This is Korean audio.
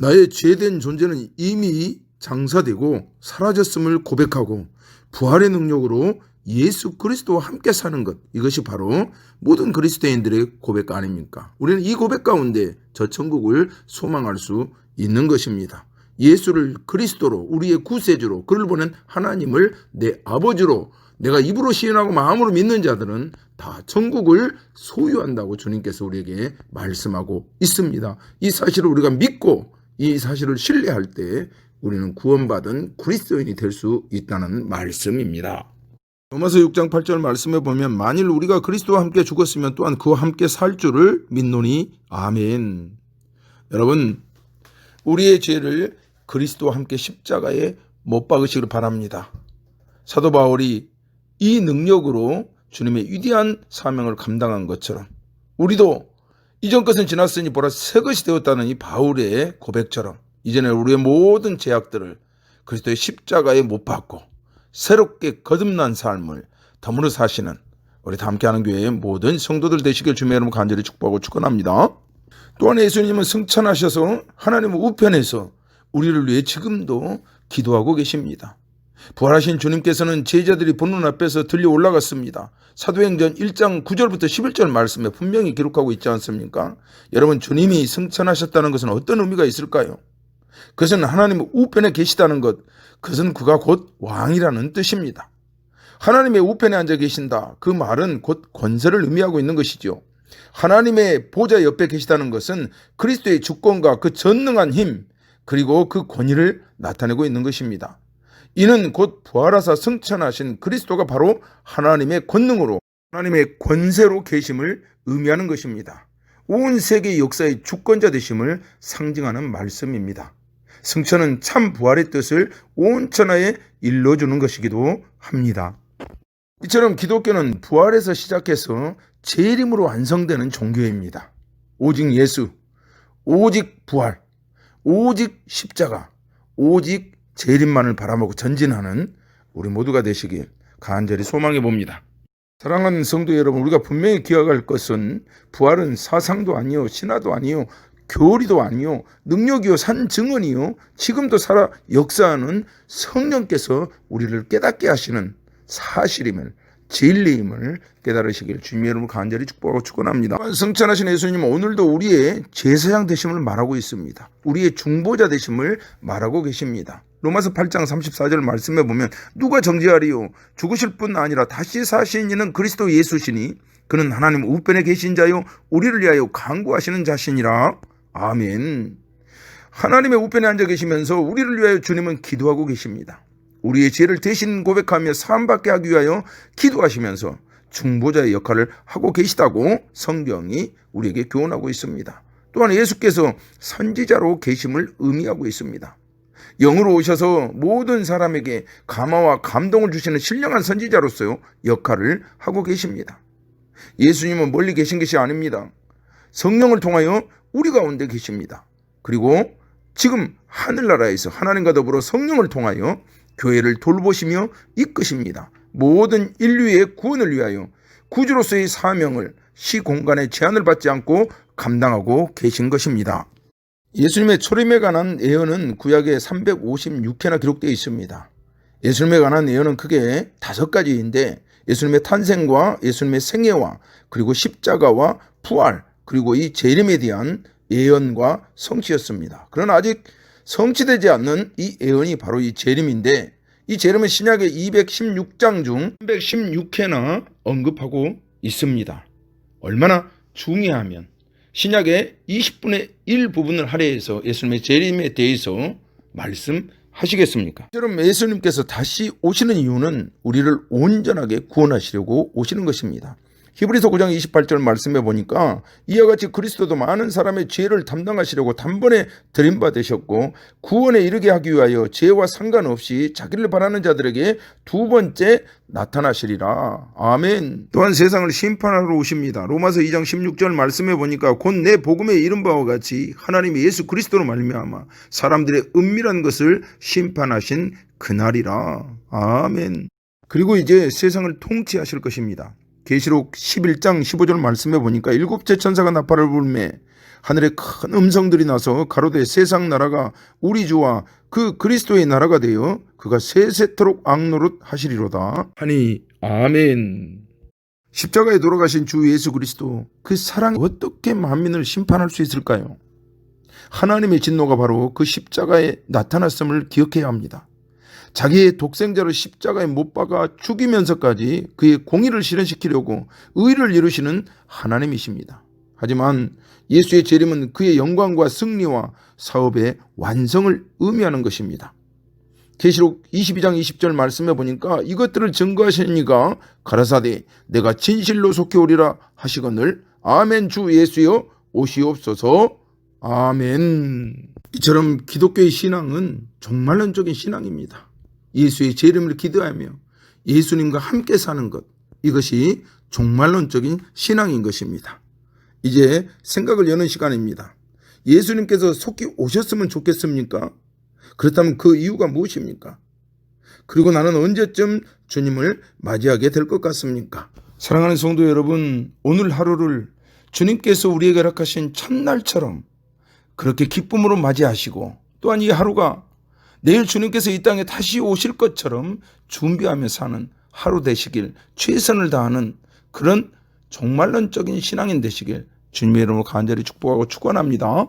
나의 죄된 존재는 이미 장사되고 사라졌음을 고백하고 부활의 능력으로 예수 그리스도와 함께 사는 것, 이것이 바로 모든 그리스도인들의 고백 아닙니까? 우리는 이 고백 가운데 저 천국을 소망할 수 있는 것입니다. 예수를 그리스도로, 우리의 구세주로, 그를 보낸 하나님을 내 아버지로 내가 입으로 시인하고 마음으로 믿는 자들은 다 천국을 소유한다고 주님께서 우리에게 말씀하고 있습니다. 이 사실을 우리가 믿고 이 사실을 신뢰할 때 우리는 구원받은 그리스도인이 될 수 있다는 말씀입니다. 로마서 6장 8절 말씀에 보면 만일 우리가 그리스도와 함께 죽었으면 또한 그와 함께 살 줄을 믿노니 아멘. 여러분, 우리의 죄를 그리스도와 함께 십자가에 못 박으시길 바랍니다. 사도 바울이 이 능력으로 주님의 위대한 사명을 감당한 것처럼 우리도 이전 것은 지났으니 보라 새 것이 되었다는 이 바울의 고백처럼 이제는 우리의 모든 죄악들을 그리스도의 십자가에 못 박고 새롭게 거듭난 삶을 더불어 사시는 우리 다 함께하는 교회의 모든 성도들 되시길 주님의 이름으로 간절히 축복하고 축원합니다. 또한 예수님은 승천하셔서 하나님의 우편에서 우리를 위해 지금도 기도하고 계십니다. 부활하신 주님께서는 제자들이 보는 앞에서 들려 올라갔습니다. 사도행전 1장 9절부터 11절 말씀에 분명히 기록하고 있지 않습니까? 여러분, 주님이 승천하셨다는 것은 어떤 의미가 있을까요? 그것은 하나님의 우편에 계시다는 것, 그것은 그가 곧 왕이라는 뜻입니다. 하나님의 우편에 앉아 계신다, 그 말은 곧 권세를 의미하고 있는 것이죠. 하나님의 보좌 옆에 계시다는 것은 그리스도의 주권과 그 전능한 힘, 그리고 그 권위를 나타내고 있는 것입니다. 이는 곧 부활하사 승천하신 그리스도가 바로 하나님의 권능으로, 하나님의 권세로 계심을 의미하는 것입니다. 온 세계 역사의 주권자 되심을 상징하는 말씀입니다. 승천은 참 부활의 뜻을 온 천하에 일러주는 것이기도 합니다. 이처럼 기독교는 부활에서 시작해서 재림으로 완성되는 종교입니다. 오직 예수, 오직 부활, 오직 십자가, 오직 재림만을 바라보고 전진하는 우리 모두가 되시길 간절히 소망해 봅니다. 사랑하는 성도 여러분, 우리가 분명히 기억할 것은 부활은 사상도 아니요, 신화도 아니요, 교리도 아니요, 능력이요, 산 증언이요, 지금도 살아 역사하는 성령께서 우리를 깨닫게 하시는 사실임을, 진리임을 깨달으시길 주님의 이름으로 간절히 축복하고 축원합니다. 승천하신 예수님은 오늘도 우리의 제사장 되심을 말하고 있습니다. 우리의 중보자 되심을 말하고 계십니다. 로마서 8장 34절 말씀해 보면 누가 정죄하리요? 죽으실 뿐 아니라 다시 사신 이는 그리스도 예수시니 그는 하나님 우편에 계신 자요 우리를 위하여 간구하시는 자시니라. 아멘. 하나님의 우편에 앉아 계시면서 우리를 위하여 주님은 기도하고 계십니다. 우리의 죄를 대신 고백하며 사함받게 하기 위하여 기도하시면서 중보자의 역할을 하고 계시다고 성경이 우리에게 교훈하고 있습니다. 또한 예수께서 선지자로 계심을 의미하고 있습니다. 영으로 오셔서 모든 사람에게 감화와 감동을 주시는 신령한 선지자로서 역할을 하고 계십니다. 예수님은 멀리 계신 것이 아닙니다. 성령을 통하여 우리 가운데 계십니다. 그리고 지금 하늘나라에서 하나님과 더불어 성령을 통하여 교회를 돌보시며 이끄십니다. 모든 인류의 구원을 위하여 구주로서의 사명을 시공간의 제한을 받지 않고 감당하고 계신 것입니다. 예수님의 초림에 관한 예언은 구약에 356회나 기록되어 있습니다. 예수님에 관한 예언은 크게 5가지인데 예수님의 탄생과 예수님의 생애와 그리고 십자가와 부활 그리고 이 재림에 대한 예언과 성취였습니다. 그러나 아직 성취되지 않는 이 예언이 바로 이 재림인데 이 재림은 신약의 216장 중 316회나 언급하고 있습니다. 얼마나 중요하면 신약의 20분의 1 부분을 할애해서 예수님의 재림에 대해서 말씀하시겠습니까? 그럼 예수님께서 다시 오시는 이유는 우리를 온전하게 구원하시려고 오시는 것입니다. 히브리서 9장 28절 말씀해 보니까 이와 같이 그리스도도 많은 사람의 죄를 담당하시려고 단번에 들임받으셨고 구원에 이르게 하기 위하여 죄와 상관없이 자기를 바라는 자들에게 두 번째 나타나시리라. 아멘. 또한 세상을 심판하러 오십니다. 로마서 2장 16절 말씀해 보니까 곧 내 복음에 이른 바와 같이 하나님이 예수 그리스도로 말미암아 사람들의 은밀한 것을 심판하신 그날이라. 아멘. 그리고 이제 세상을 통치하실 것입니다. 계시록 11장 15절 말씀해 보니까 7째 천사가 나팔을 불매 하늘에 큰 음성들이 나서 가로되 세상 나라가 우리 주와 그 그리스도의 나라가 되어 그가 세세토록 악노릇 하시리로다 하니 아멘. 십자가에 돌아가신 주 예수 그리스도, 그 사랑이 어떻게 만민을 심판할 수 있을까요? 하나님의 진노가 바로 그 십자가에 나타났음을 기억해야 합니다. 자기의 독생자를 십자가에 못 박아 죽이면서까지 그의 공의를 실현시키려고 의를 이루시는 하나님이십니다. 하지만 예수의 재림은 그의 영광과 승리와 사업의 완성을 의미하는 것입니다. 계시록 22장 20절 말씀해 보니까 이것들을 증거하시니가 가라사대 내가 진실로 속히 오리라 하시거늘 아멘. 주 예수여 오시옵소서. 아멘. 이처럼 기독교의 신앙은 종말론적인 신앙입니다. 예수의 재림을 기대하며 예수님과 함께 사는 것, 이것이 종말론적인 신앙인 것입니다. 이제 생각을 여는 시간입니다. 예수님께서 속히 오셨으면 좋겠습니까? 그렇다면 그 이유가 무엇입니까? 그리고 나는 언제쯤 주님을 맞이하게 될 것 같습니까? 사랑하는 성도 여러분, 오늘 하루를 주님께서 우리에게 허락하신 첫날처럼 그렇게 기쁨으로 맞이하시고, 또한 이 하루가 내일 주님께서 이 땅에 다시 오실 것처럼 준비하며 사는 하루 되시길, 최선을 다하는 그런 종말론적인 신앙인 되시길 주님의 이름으로 간절히 축복하고 축원합니다.